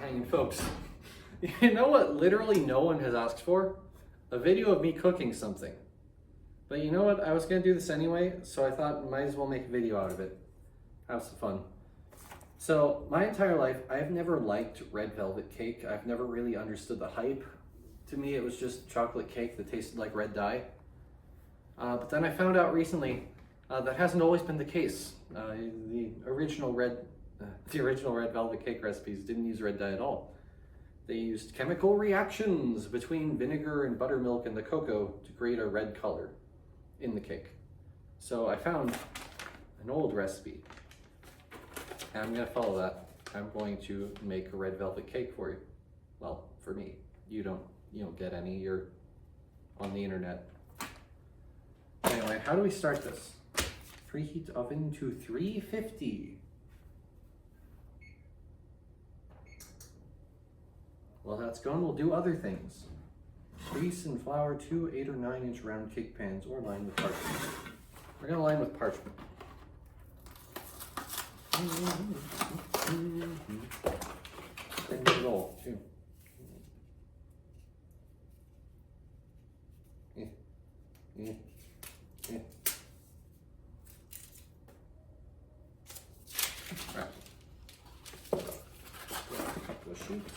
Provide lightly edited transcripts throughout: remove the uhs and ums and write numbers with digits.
hanging, folks. You know what literally no one has asked for? A video of me cooking something. But you know what? I was going to do this anyway, so I thought might as well make a video out of it. Have some fun. So, my entire life, I've never liked red velvet cake. I've never really understood the hype. To me, it was just chocolate cake that tasted like red dye. But then I found out recently that hasn't always been the case. The original red velvet cake recipes didn't use red dye at all. They used chemical reactions between vinegar and buttermilk and the cocoa to create a red color in the cake. So I found an old recipe, and I'm going to follow that. I'm going to make a red velvet cake for you. Well, for me. You don't get any. You're on the internet. Anyway, how do we start this? Preheat oven to 350. While that's going, we'll do other things. Grease and flour 2 8 or 9 inch round cake pans or line with parchment. We're going to line with parchment. And it all, too. Right. A couple of sheets.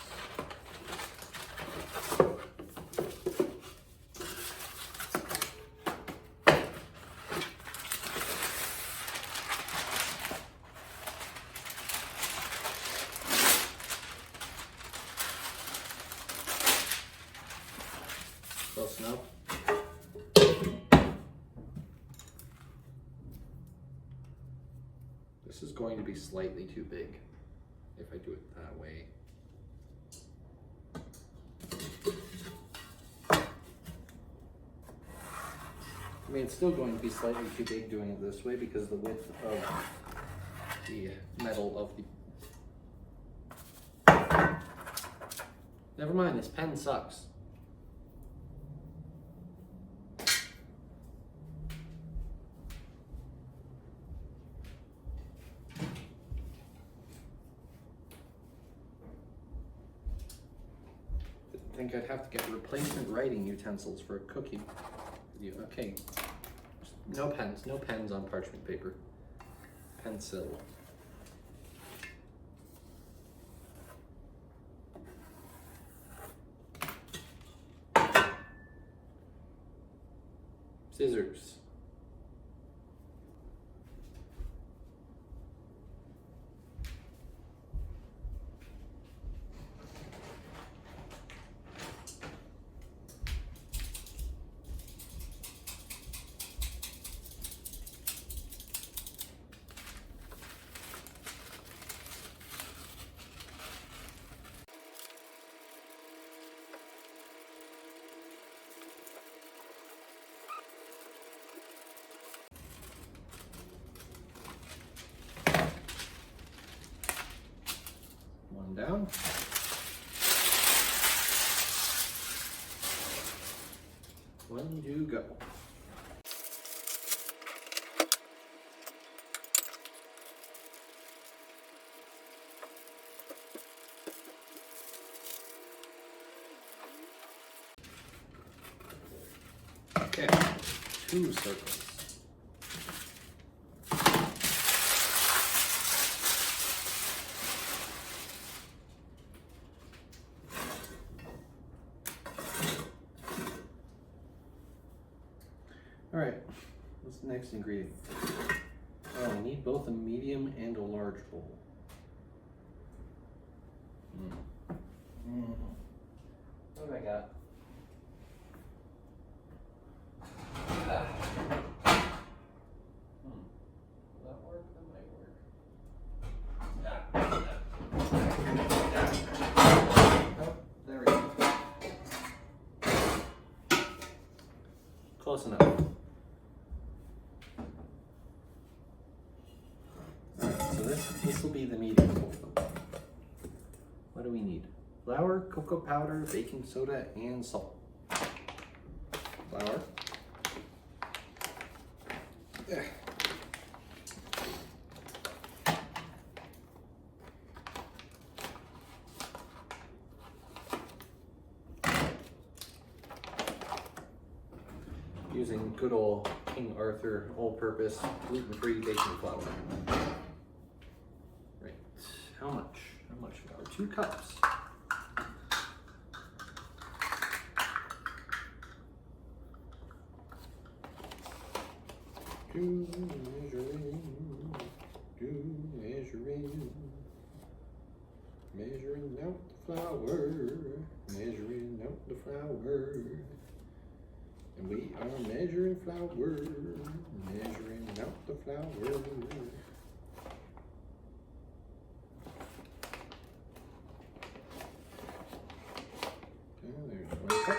Close enough. This is going to be slightly too big if I do it that way. I mean, it's still going to be slightly too big doing it this way because the width of the metal of the... Never mind, this pen sucks. I think I'd have to get replacement writing utensils for a cooking video. Okay, no pens on parchment paper. Pencil. Scissors. One down. One to go. Okay, 2 circles. All right, what's the next ingredient? Oh, I need both a medium and a large bowl. What do I got? Will that work? That might work. Oh, there we go. Close enough. This will be the medium bowl. What do we need? Flour, cocoa powder, baking soda, and salt. Flour. good old King Arthur all-purpose gluten-free baking flour. Right, how much? How much flour? 2 cups. Measuring out the flour, measuring out the flour, and we are measuring flour, measuring out the flour. And there's 1 cup.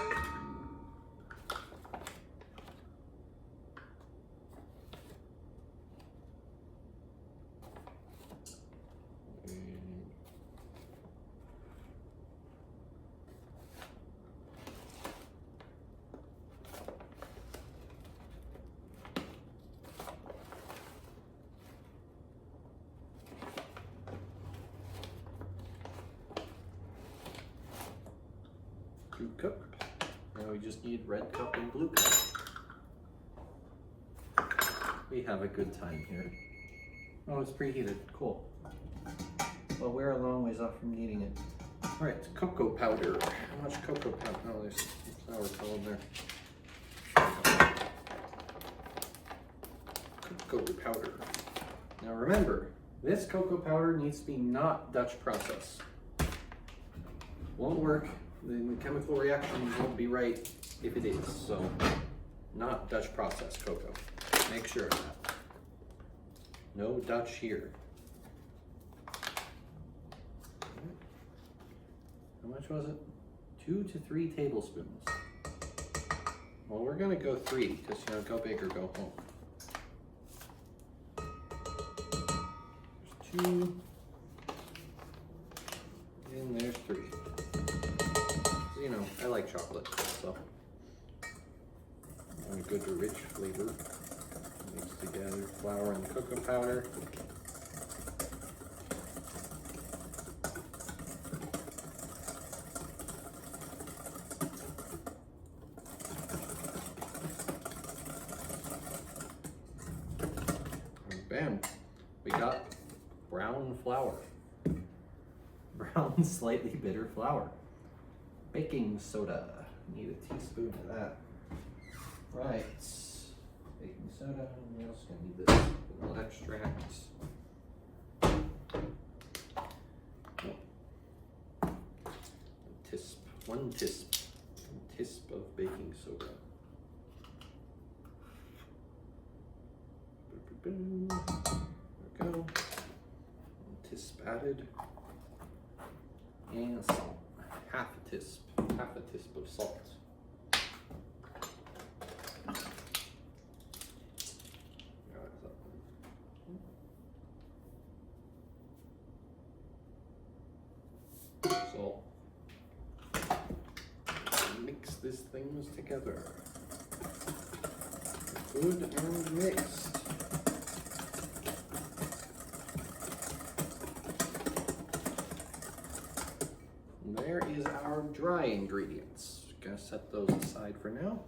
Blue cup. Now we just need red cup and blue cup. We have a good time here. Oh, it's preheated. Cool. Well, we're a long ways off from needing it. All right, cocoa powder. How much cocoa powder? Oh, there's some flour still in there. Cocoa powder. Now remember, this cocoa powder needs to be not Dutch process. Won't work. The chemical reaction won't be right if it is. So, not Dutch process cocoa. Make sure of that. No Dutch here. How much was it? 2 to 3 tablespoons. Well, we're gonna go 3 because go big or go home. There's 2, and there's 3. I like chocolate, so a good rich flavor. Mix together flour and cocoa powder. And bam, we got brown flour. Brown, slightly bitter flour. Baking soda. Need a teaspoon of that. Right. Baking soda. We're also gonna need this little extract. One tisp of baking soda. There we go. 1 tisp added. And salt. Half a tisp of salt. Salt. Mix these things together. Good and mixed. There is our dry ingredients. Gonna set those aside for now.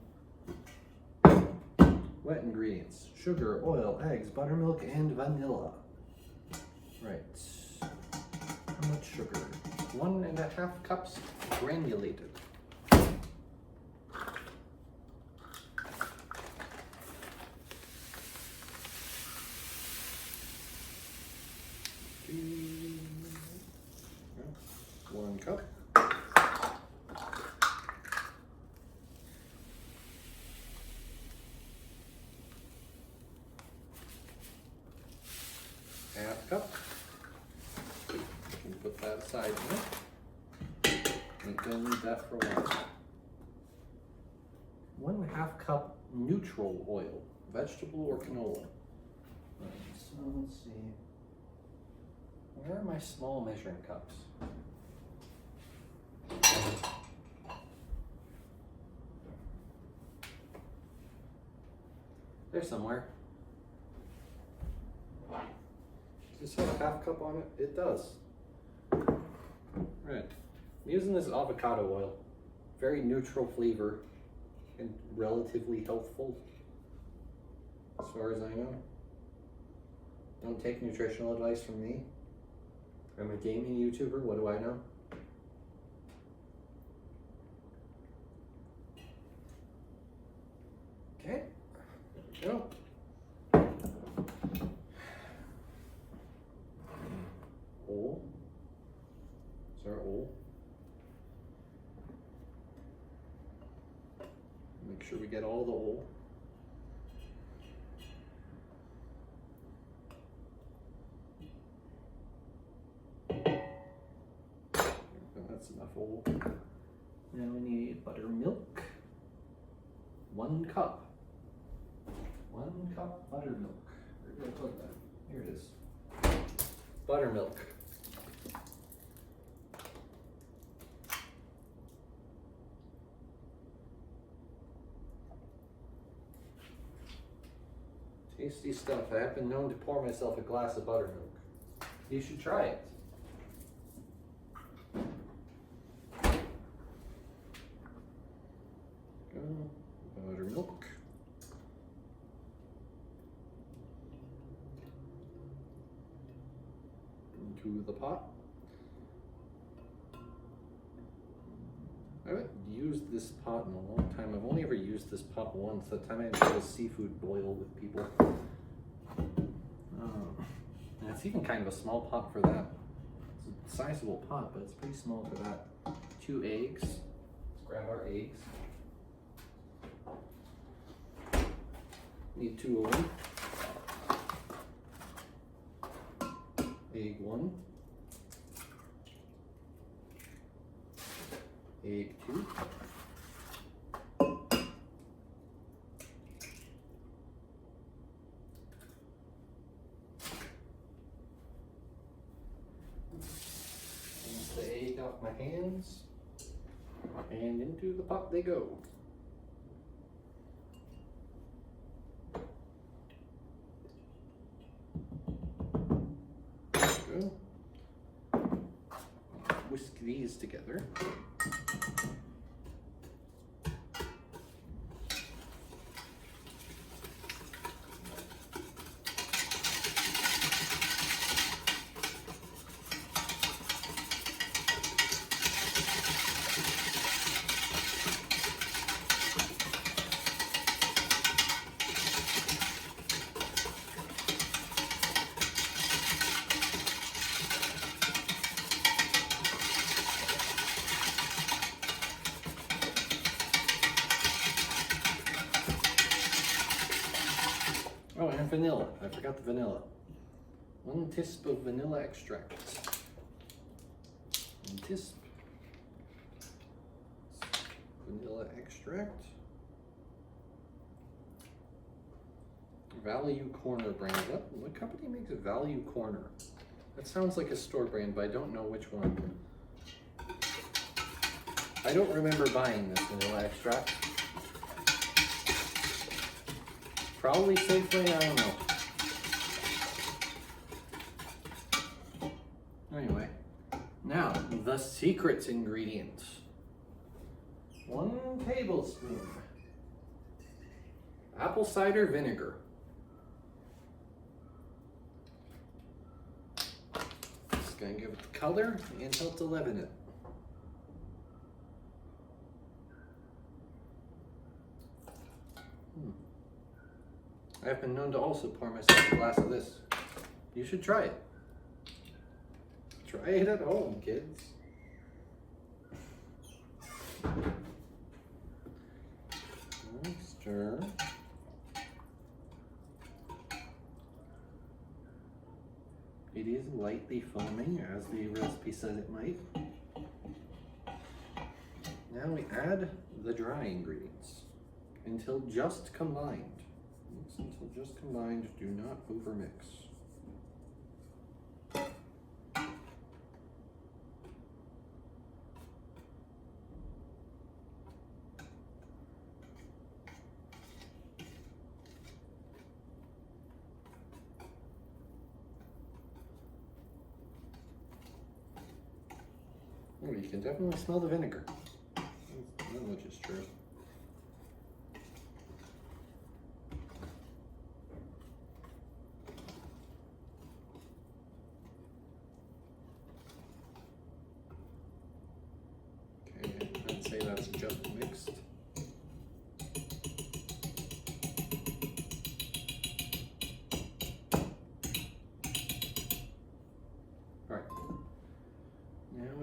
Wet ingredients: sugar, oil, eggs, buttermilk, and vanilla. Right. How much sugar? 1.5 cups granulated. One cup. Half cup. You can put that aside now. We don't need that for a while. 1.5 cup neutral oil, vegetable or canola. So let's see. Where are my small measuring cups? They're somewhere. Does this have a 1/2 cup on it? It does. Right. I'm using this avocado oil. Very neutral flavor and relatively healthful. as far as I know. Don't take nutritional advice from me. I'm a gaming YouTuber, what do I know? Okay, there we go. Hole. Is our hole? Make sure we get all the hole. That's enough hole. Now we need buttermilk. 1 cup. 1 cup buttermilk. Where did I put that? Here it is. Buttermilk. Tasty stuff. I have been known to pour myself a glass of buttermilk. You should try it. Buttermilk. Into the pot. I haven't used this pot in a long time. I've only ever used this pot once. That time I did a seafood boil with people. And it's even kind of a small pot for that. It's a sizable pot, but it's pretty small for that. 2 eggs. Let's grab our eggs. Need 2 of them. Egg 1. Egg 2. Rinse the egg off my hands. And into the pot they go. Whisk these together. Oh, and vanilla. I forgot the vanilla. 1 teaspoon of vanilla extract. 1 teaspoon. Vanilla extract. Value Corner brand. What company makes a Value Corner? That sounds like a store brand, but I don't know which one. I don't remember buying this vanilla extract. Probably Safeway, I don't know. Anyway, now the secret ingredient. 1 tablespoon apple cider vinegar. It's gonna give it the color and help to leaven it. I've been known to also pour myself a glass of this. You should try it. Try it at home, kids. Stir. It is lightly foaming, as the recipe says it might. Now we add the dry ingredients until just combined. Until just combined, do not overmix. Oh, you can definitely smell the vinegar, which is true.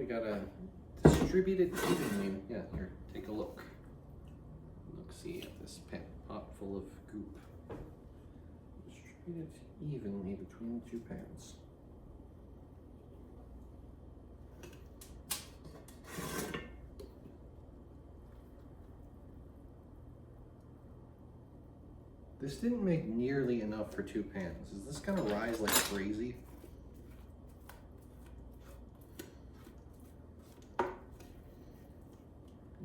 gotta distribute it evenly. Yeah, here, take a look. Look-see at this pot full of goop. Distribute it evenly between the two pans. This didn't make nearly enough for 2 pans. Is this gonna rise like crazy?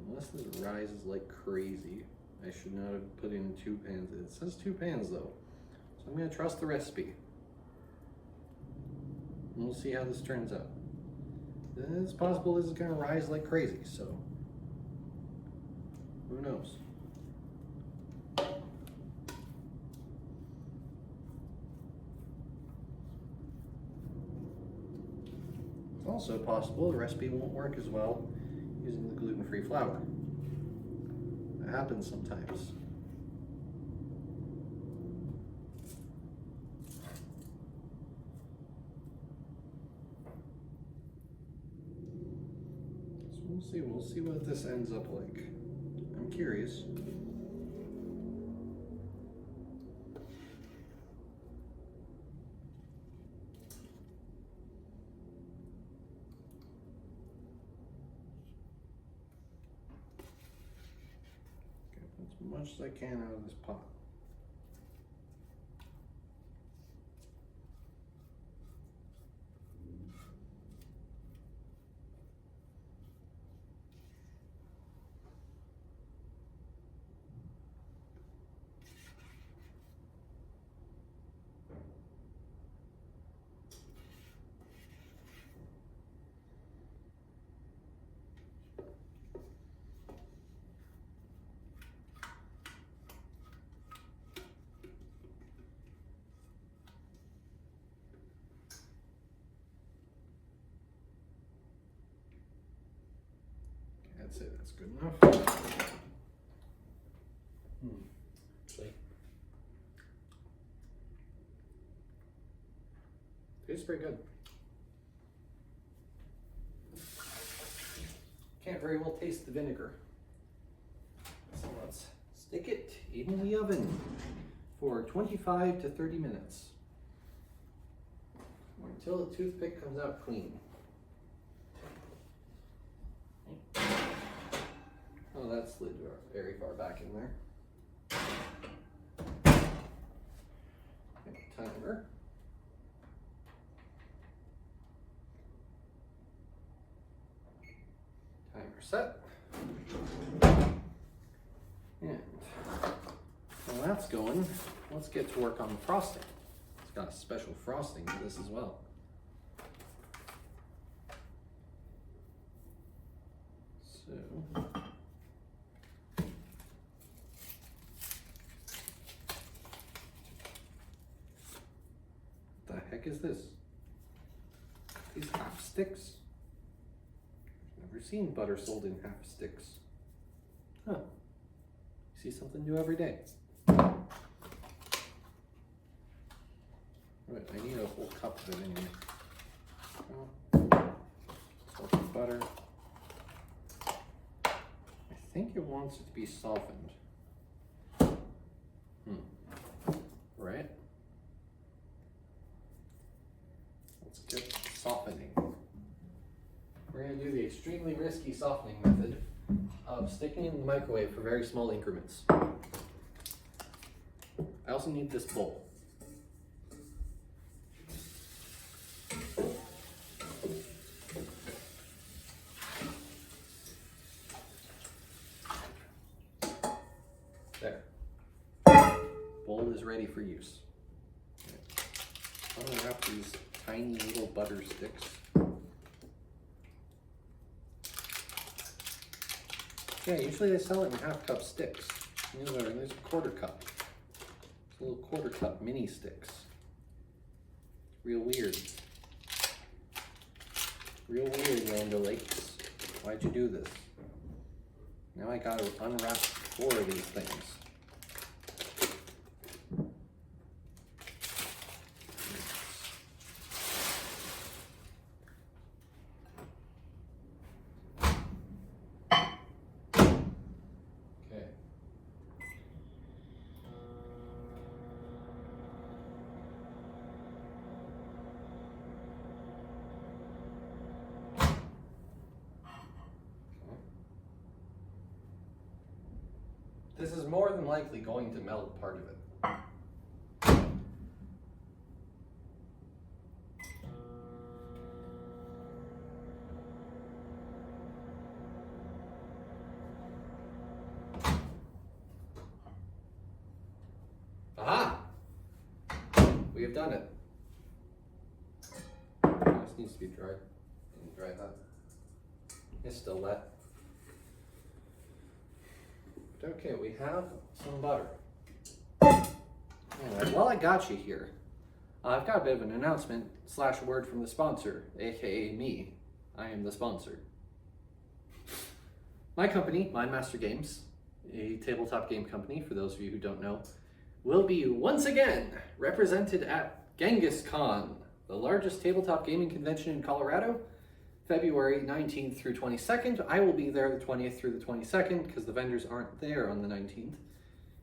Unless this rises like crazy, I should not have put in 2 pans. It says 2 pans though, so I'm gonna trust the recipe. And we'll see how this turns out. It's possible this is gonna rise like crazy, so who knows? It's also possible the recipe won't work as well using the gluten-free flour. That happens sometimes. So we'll see what this ends up like. I'm curious. As much as I can out of this pot. That's it, that's good enough. Actually, tastes pretty good. Can't very well taste the vinegar. So let's stick it in the oven for 25 to 30 minutes. Or until the toothpick comes out clean. Oh, that slid very far back in there. Timer. Timer set. And while that's going, let's get to work on the frosting. It's got a special frosting to this as well. So what the heck is this? These half sticks? I've never seen butter sold in half sticks. Huh. You see something new every day. Right, I need a whole cup of it anyway. Salt and butter. I think it wants it to be softened. Right? Let's get softening. We're going to do the extremely risky softening method of sticking in the microwave for very small increments. I also need this bowl. There. Bowl is ready for use. Unwrap these tiny little butter sticks. Yeah, usually they sell it in half-cup sticks. There's a quarter cup. It's little quarter cup mini sticks. Real weird. Real weird, Land O'Lakes. Why'd you do this? Now I gotta unwrap 4 of these things. this is more than likely going to melt part of it. Aha! We have done it. This needs to be dry. Dry that. It's still wet. But okay, we have some butter. Alright, while I got you here, I've got a bit of an announcement / word from the sponsor, aka me. I am the sponsor. My company, MindMaster Games, a tabletop game company, for those of you who don't know, will be once again represented at Genghis Con, the largest tabletop gaming convention in Colorado, February 19th through 22nd. I will be there the 20th through the 22nd because the vendors aren't there on the 19th.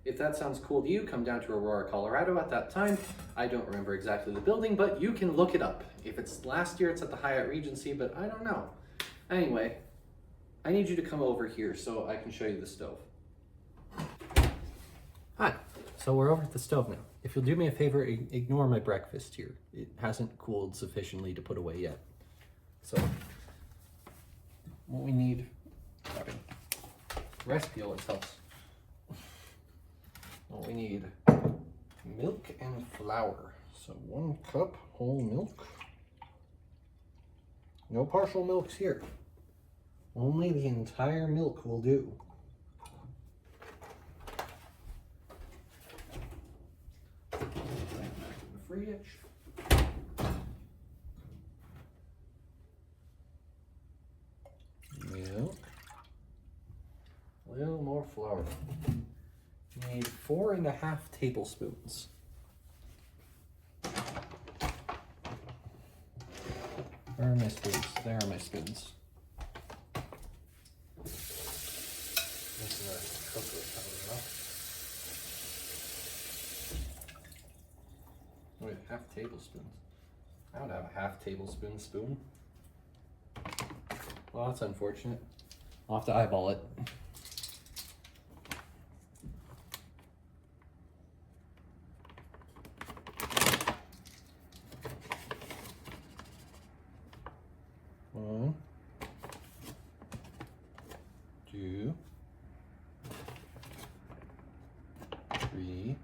If that sounds cool to you, come down to Aurora, Colorado at that time. I don't remember exactly the building, but you can look it up. If it's last year, it's at the Hyatt Regency, but I don't know. Anyway, I need you to come over here so I can show you the stove. Hi. So we're over at the stove now. If you'll do me a favor, ignore my breakfast here. It hasn't cooled sufficiently to put away yet. So, what we need, recipe always helps. What we need, milk and flour. So 1 cup whole milk. No partial milks here. Only the entire milk will do. Fridge. Milk. A little more flour. You need 4.5 tablespoons. Where are my spoons? There are my spoons. This is our cocoa powder. Wait, 1/2 tablespoons. I don't have a 1/2 tablespoon spoon. Well, that's unfortunate. I'll have to eyeball it. One, 2, 3,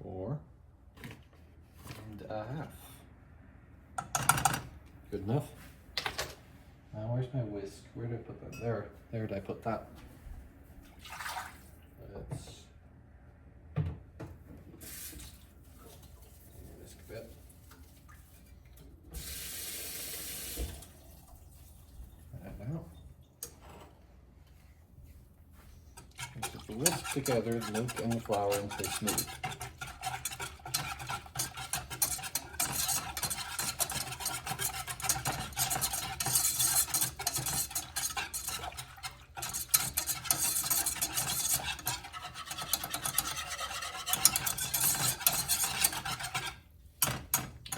4.5. Good enough. Now where's my whisk? Where did I put that? There did I put that? Let's whisk a bit. And now, just whisk together the milk and the flour until smooth.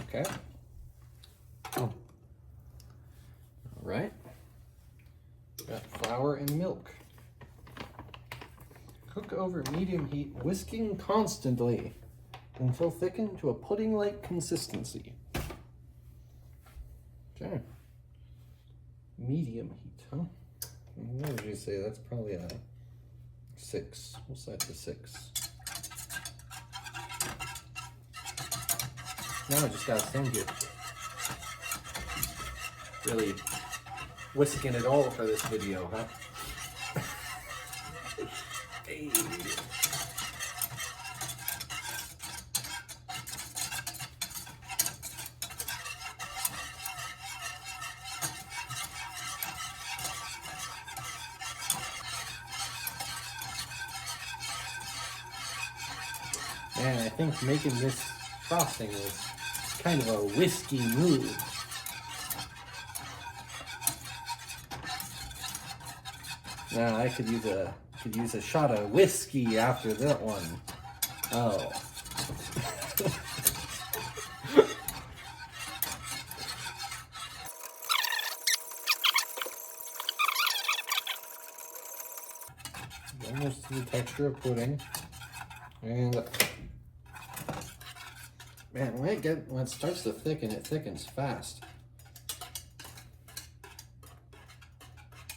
Okay. All right. Got flour and milk. Cook over medium heat, whisking constantly until thickened to a pudding-like consistency. Okay. Medium heat, huh? What would you say? That's probably a 6. We'll set to 6. Now I just gotta stand here. Really whisking it all for this video, huh? Hey. Man, I think making this frosting was kind of a whiskey move. Now I could use a shot of whiskey after that one. Oh. mixture of pudding. And man, when it starts to thicken, it thickens fast.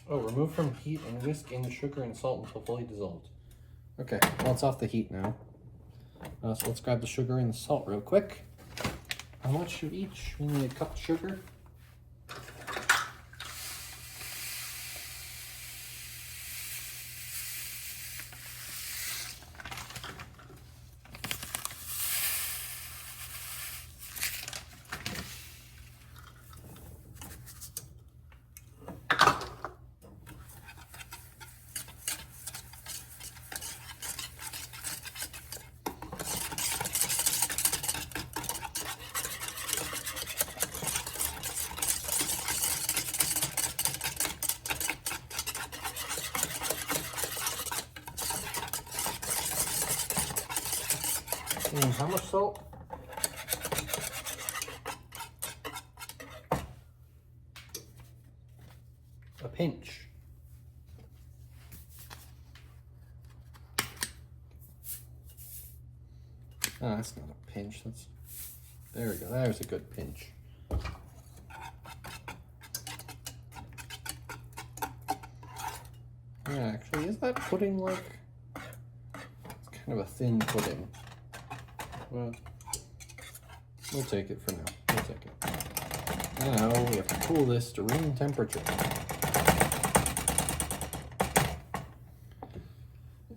Oh, remove from heat and whisk in sugar and salt until fully dissolved. Okay, well, it's off the heat now. So let's grab the sugar and the salt real quick. How much of each? We need a cup of sugar. And how much salt? A pinch. Oh, that's not a pinch. There we go. There's a good pinch. Yeah, actually, is that pudding like? It's kind of a thin pudding. Well, we'll take it for now. We'll take it. Now we have to cool this to room temperature.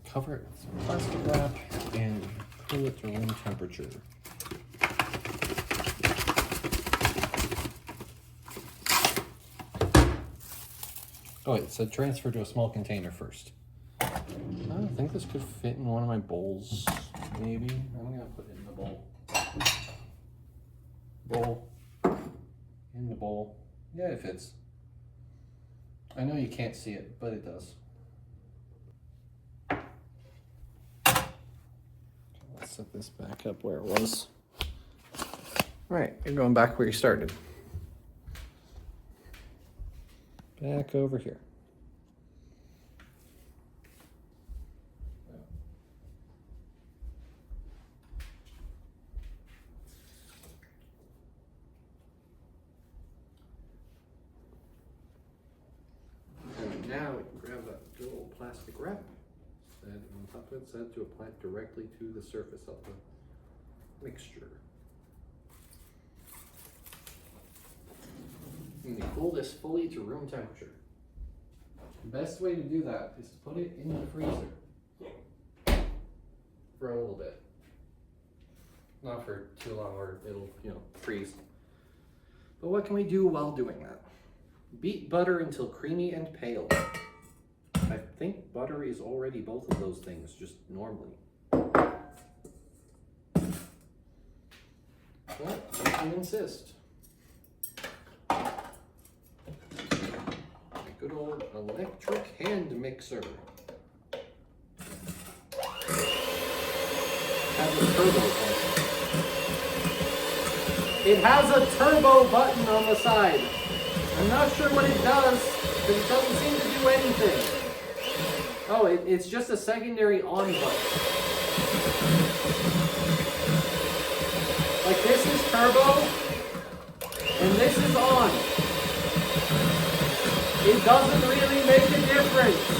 Cover it with some plastic wrap and cool it to room temperature. Oh, it said transfer to a small container first. I think this could fit in one of my bowls, maybe. I'm gonna put it in the bowl. In the bowl. Yeah, it fits. I know you can't see it, but it does. Let's set this back up where it was. Right, you're going back where you started. Back over here. And now we can grab that good old plastic wrap, and on top of it, set to apply it directly to the surface of the mixture. And you cool this fully to room temperature. The best way to do that is to put it in the freezer for a little bit. Not for too long or it'll, freeze. But what can we do while doing that? Beat butter until creamy and pale. I think butter is already both of those things, just normally. But you can insist. Good old electric hand mixer. Has a turbo button. It has a turbo button on the side. I'm not sure what it does, because it doesn't seem to do anything. Oh, it's just a secondary on button. Like this is turbo, and this is on. It doesn't really make a difference.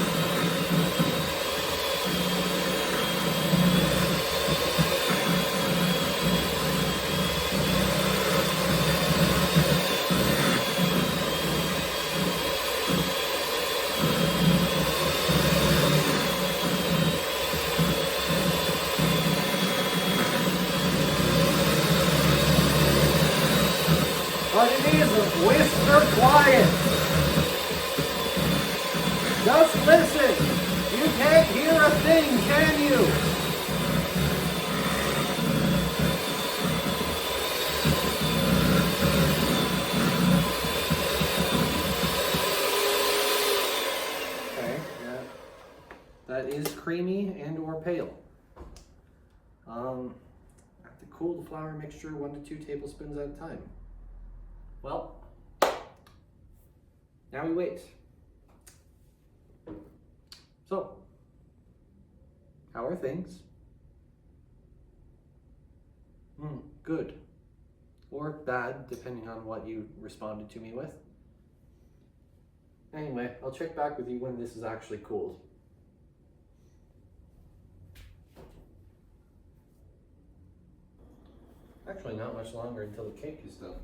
But it is whisper quiet. Just listen. You can't hear a thing, can you? Okay, that is creamy and or pale. I have to cool the flour mixture 1 to 2 tablespoons at a time. Well, now we wait. So, How are things? Good. Or bad, depending on what you responded to me with. Anyway, I'll check back with you when this is actually cooled. Actually, not much longer until the cake is done.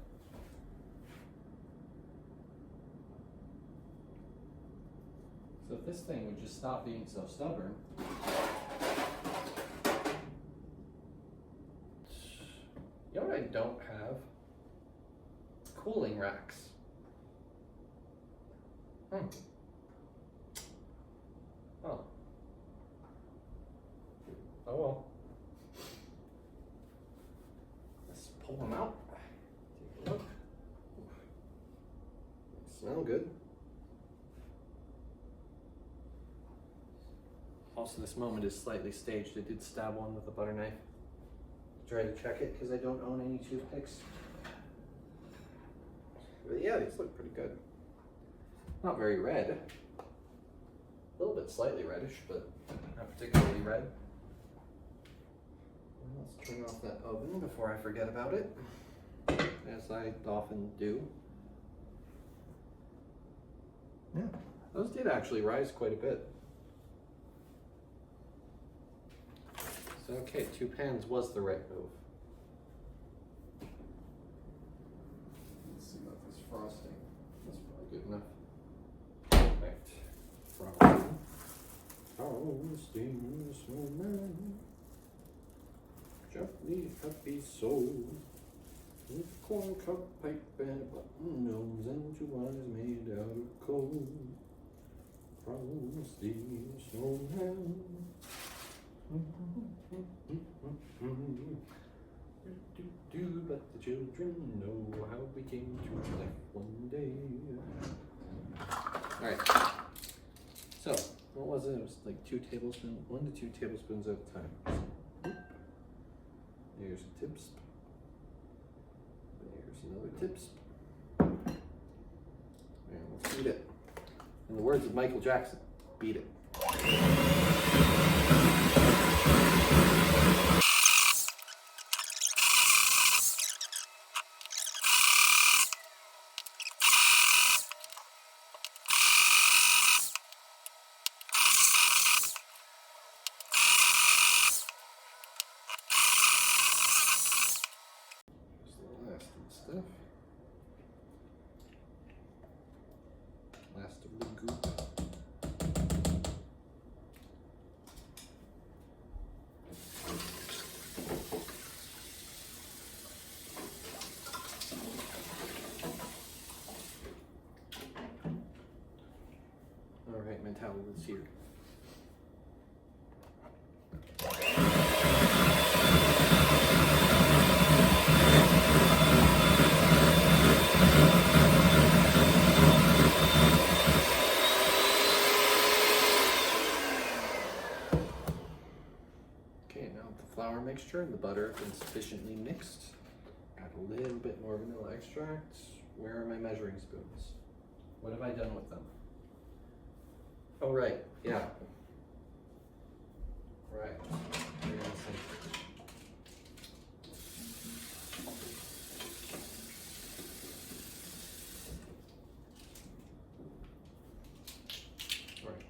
So if this thing would just stop being so stubborn. You know what I don't have? Cooling racks. Oh. Oh well. Let's pull them out. Take a look. They smell good. Also, this moment is slightly staged. I did stab one with a butter knife. Try to check it because I don't own any toothpicks. But yeah, these look pretty good. Not very red. A little bit slightly reddish, but not particularly red. Let's turn off that oven before I forget about it, as I often do. Yeah, those did actually rise quite a bit. So okay, 2 pans was the right move. Let's see about this frosting. That's probably good enough. Right. Frosting snowman. Gently happy soul. With corn cup pipe and a button nose and 2 eyes made out of coal. Frosty snowman. Let the children know how we came to life one day. Alright. So, what was it? It was like 2 tablespoons, 1 to 2 tablespoons at a time. There's a tip spoon. There's another tip spoon. And let's beat it. In the words of Michael Jackson, beat it. Stuff. Last of the goop. All right, my towel is here. Flour mixture and the butter have been sufficiently mixed. Add a little bit more vanilla extract. Where are my measuring spoons? What have I done with them? Oh, right, yeah. Right. Right.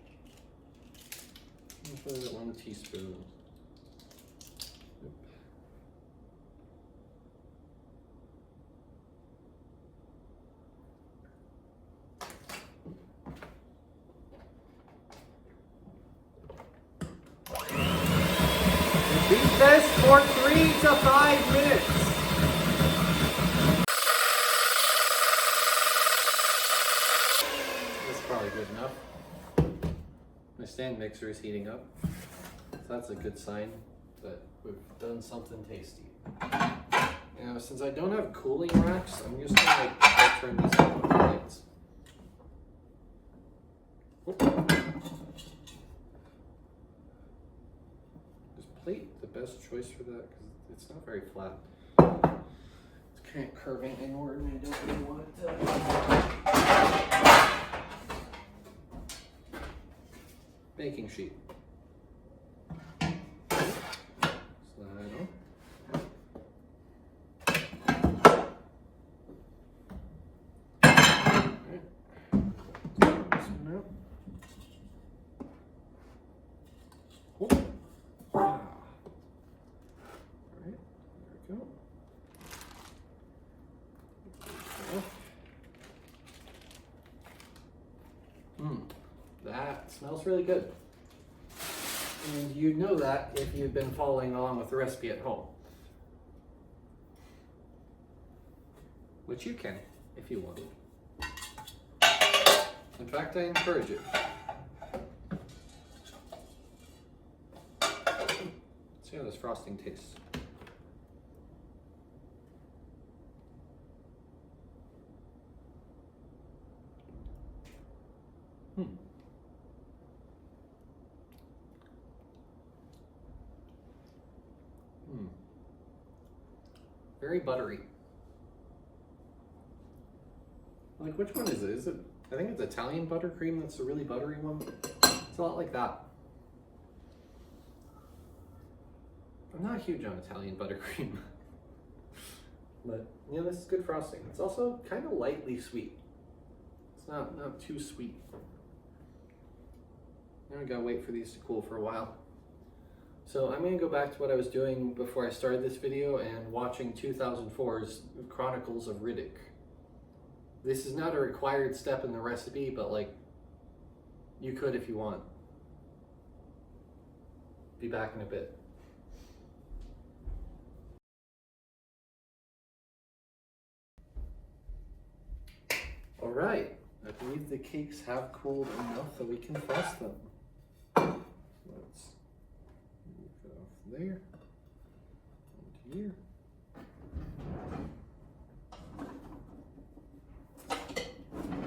I'll put 1 teaspoon. Beat this for 3 to 5 minutes. That's probably good enough. My stand mixer is heating up. So that's a good sign that we've done something tasty. Now, since I don't have cooling racks, I'm just gonna turn these on with lights. The best choice for that because it's not very flat. It's kind of curving inward and I don't really want it to. Baking sheet. smells really good. And you'd know that if you'd been following along with the recipe at home. Which you can, if you want. In fact, I encourage it. Let's see how this frosting tastes. Very buttery. Like, which one is it? Is it? I think it's Italian buttercream that's a really buttery one. It's a lot like that. I'm not huge on Italian buttercream. But, you know, this is good frosting. It's also kind of lightly sweet. It's not too sweet. Now we gotta wait for these to cool for a while. So I'm gonna go back to what I was doing before I started this video and watching 2004's Chronicles of Riddick. This is not a required step in the recipe, but like, you could if you want. Be back in a bit. All right, I believe the cakes have cooled enough that we can frost them. Let's move it off there, and here.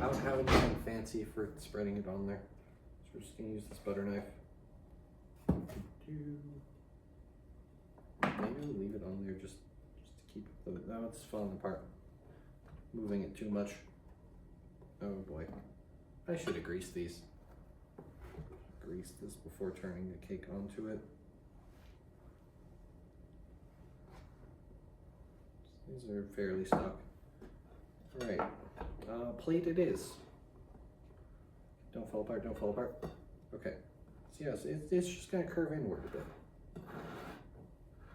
I don't have anything fancy for spreading it on there, so we're just gonna use this butter knife. Maybe we'll leave it on there just to keep it. Now it's falling apart. Moving it too much. Oh boy, I should have greased these. Grease this before turning the cake onto it. These are fairly stuck. All right, plate it is. Don't fall apart, don't fall apart. Okay, so yes, it's just gonna curve inward a bit.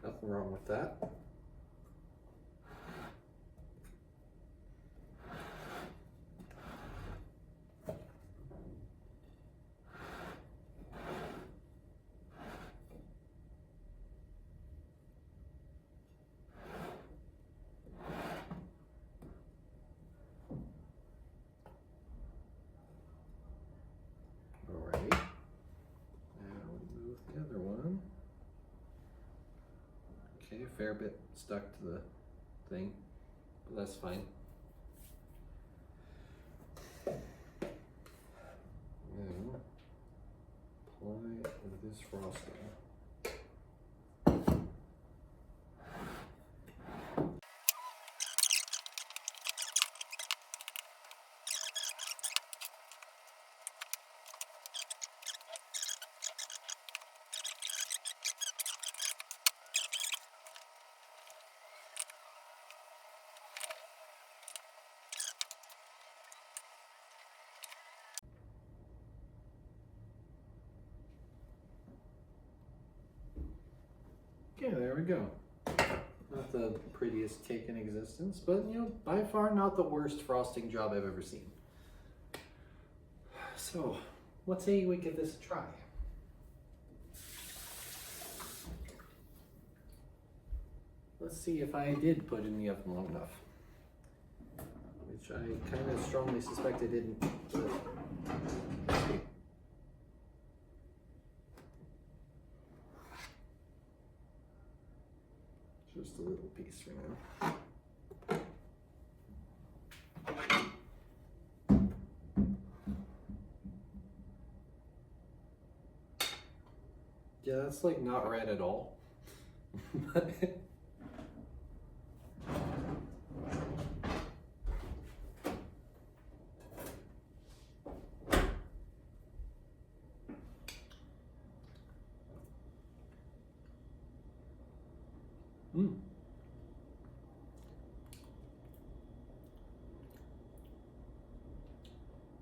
Nothing wrong with that. Alrighty, now we move the other one. Okay, a fair bit stuck to the thing, but that's fine. Then apply this frosting. Okay, there we go. Not the prettiest cake in existence, but you know, by far not the worst frosting job I've ever seen. So, let's say we give this a try. Let's see if I did put it in the oven long enough. Which I kind of strongly suspect I didn't. But let's see. Just a little piece for now. Yeah, that's like not red at all.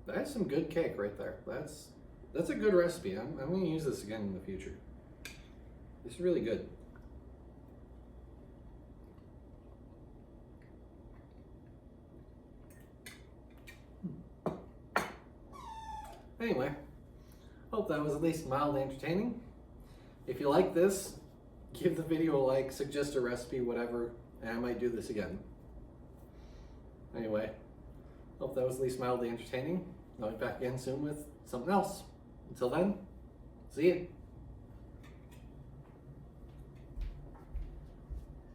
That's some good cake right there. That's a good recipe. I'm going to use this again in the future. This is really good. Anyway, Hope that was at least mildly entertaining. If you like this, give the video a like, suggest a recipe, whatever, and I might do this again. Anyway, hope that was at least mildly entertaining. I'll be back again soon with something else. Until then, see ya.